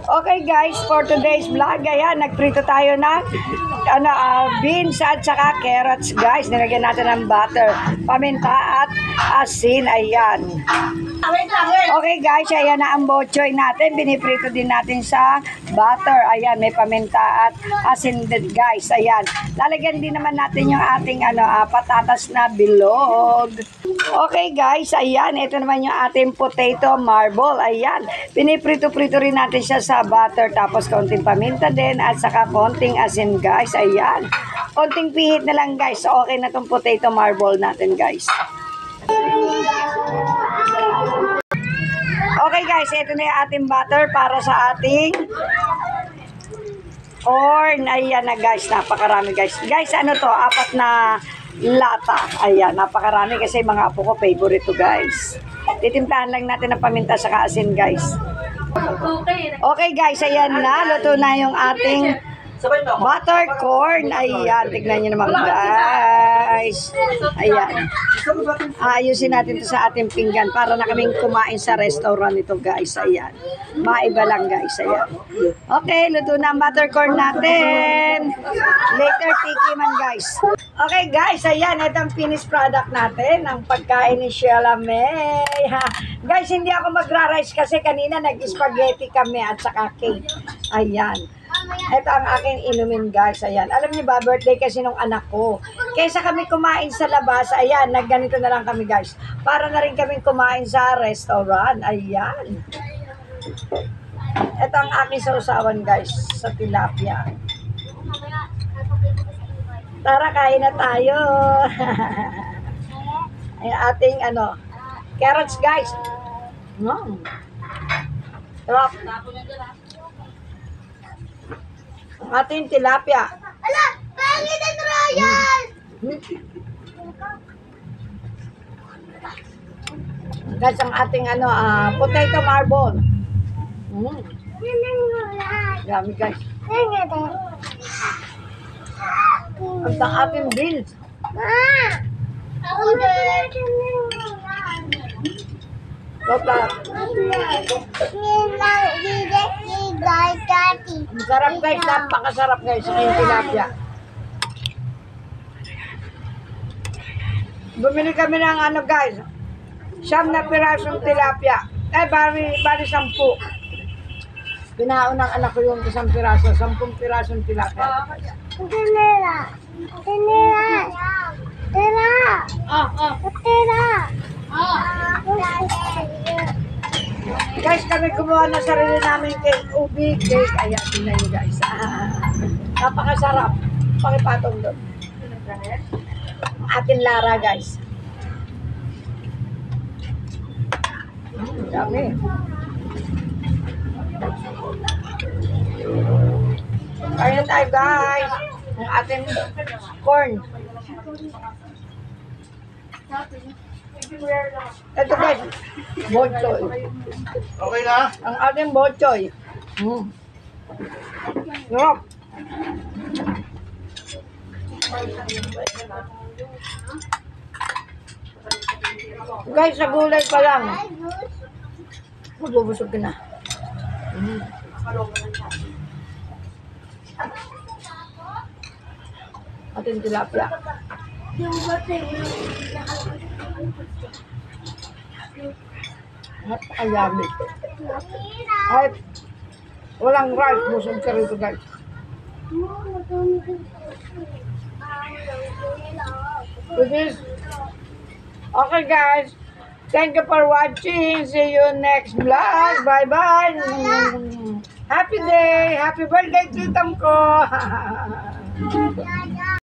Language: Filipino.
Okay guys, for today's vlog, ayan, nagprito tayo ng beans at saka carrots guys. Nilagyan natin ng butter, paminta at asin, ayan. Okay guys, ayan na ang bochoy natin. Biniprito din natin sa butter. Ayan, may paminta at asin din guys. Ayan, lalagyan din naman natin yung ating patatas na bilog. Okay guys, ayan, ito naman yung ating potato marble. Ayan, piniprito-prito rin natin siya sa butter, tapos konting paminta din at saka konting asin guys. Ayan, konting pihit na lang guys. So, okay na tong potato marble natin guys. Okay guys, ito na yung ating butter para sa ating corn. Ayan na guys, napakarami guys. Guys, ano to, 4 na lata. Ayan, napakarami kasi mga apo ko favorite to guys. Titimplahan lang natin ng paminta sa asin guys. Okay guys, ayan na, luto na yung ating butter corn. Ayan, tignan nyo naman guys. Ayan, ayusin natin to sa ating pinggan para na kaming kumain sa restaurant ito guys. Ayan, maiba lang guys. Ayan, okay, luto na ang butter corn natin. Later tikiman guys. Okay guys, ayan, itong finished product natin, ang pagkain ni Sheila May. Guys, hindi ako magra-rice kasi kanina nag-spaghetti kami at saka cake. Ayan, ito ang aking inumin guys. Ayan, alam niyo ba, birthday kasi nung anak ko. Kaysa kami kumain sa labas, ayan, nagganito na lang kami guys. Para na rin kami kumain sa restaurant. Ayan, ito ang aking sausawan guys, sa tilapia. Tara, kain na tayo. Ay ating carrots guys. Sarap. Ang ating tilapia. Ala, pangit ang royal! Guys, ang ating potato marble. Dami guys. At ang ating beans. Ako din. Bata. Sarap guys, napakasarap guys sa kayong tilapia. Bumili kami ng guys, 9 na pirasong tilapia. Bali 10. Binaon ng anak ko yung 1 piraso, 10 pirasong tilapia. Tira. Guys, kami gumawa na sarili namin cake, ubi cake. Ayan, tingnan nyo guys. Napakasarap. Pakipatong doon. Ating Lara guys. Dami. Kaya tayo guys. Ang ating corn. Ito guys, bochoy. Okay na? Ang ating bochoy. Sarap. Guys, sa gulay pa lang. Magbubusog ka na. Ating tilapia. At ayami. At walang rice, busog ka rito guys. Okay guys, thank you for watching. See you next vlog. Bye bye. Happy day, happy birthday Titang ko.